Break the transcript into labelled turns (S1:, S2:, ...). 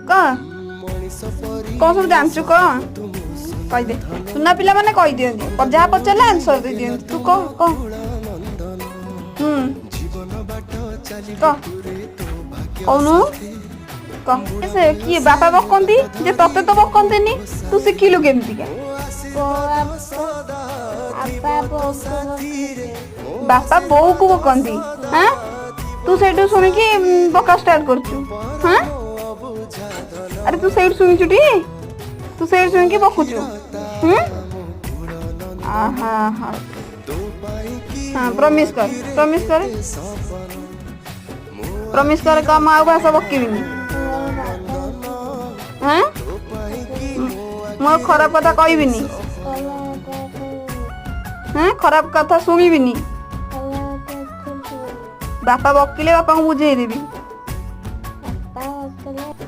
S1: कौन सब जानचु कहीदे सुना पिला मैंने कही दिखती जहाँ पचारे आंसर दे दिखती तू कह कौनु कह से किए बापा बकती जे तते तो बकती तू शिखिलु केमती बापा बो को बकती हाँ तू से शुणिकी बका स्टार्ट करचु हाँ अरे तू से शुणुचु टी तू से शुणिकी बकुचु हाँ हाँ प्रमिश कर कम आउ भाषा बकबिनी हाँ मो खराब कथा कहबिनी हाँ खराब कथा शुणिबिनी बापा बकिले बापा को बुझेदेवी।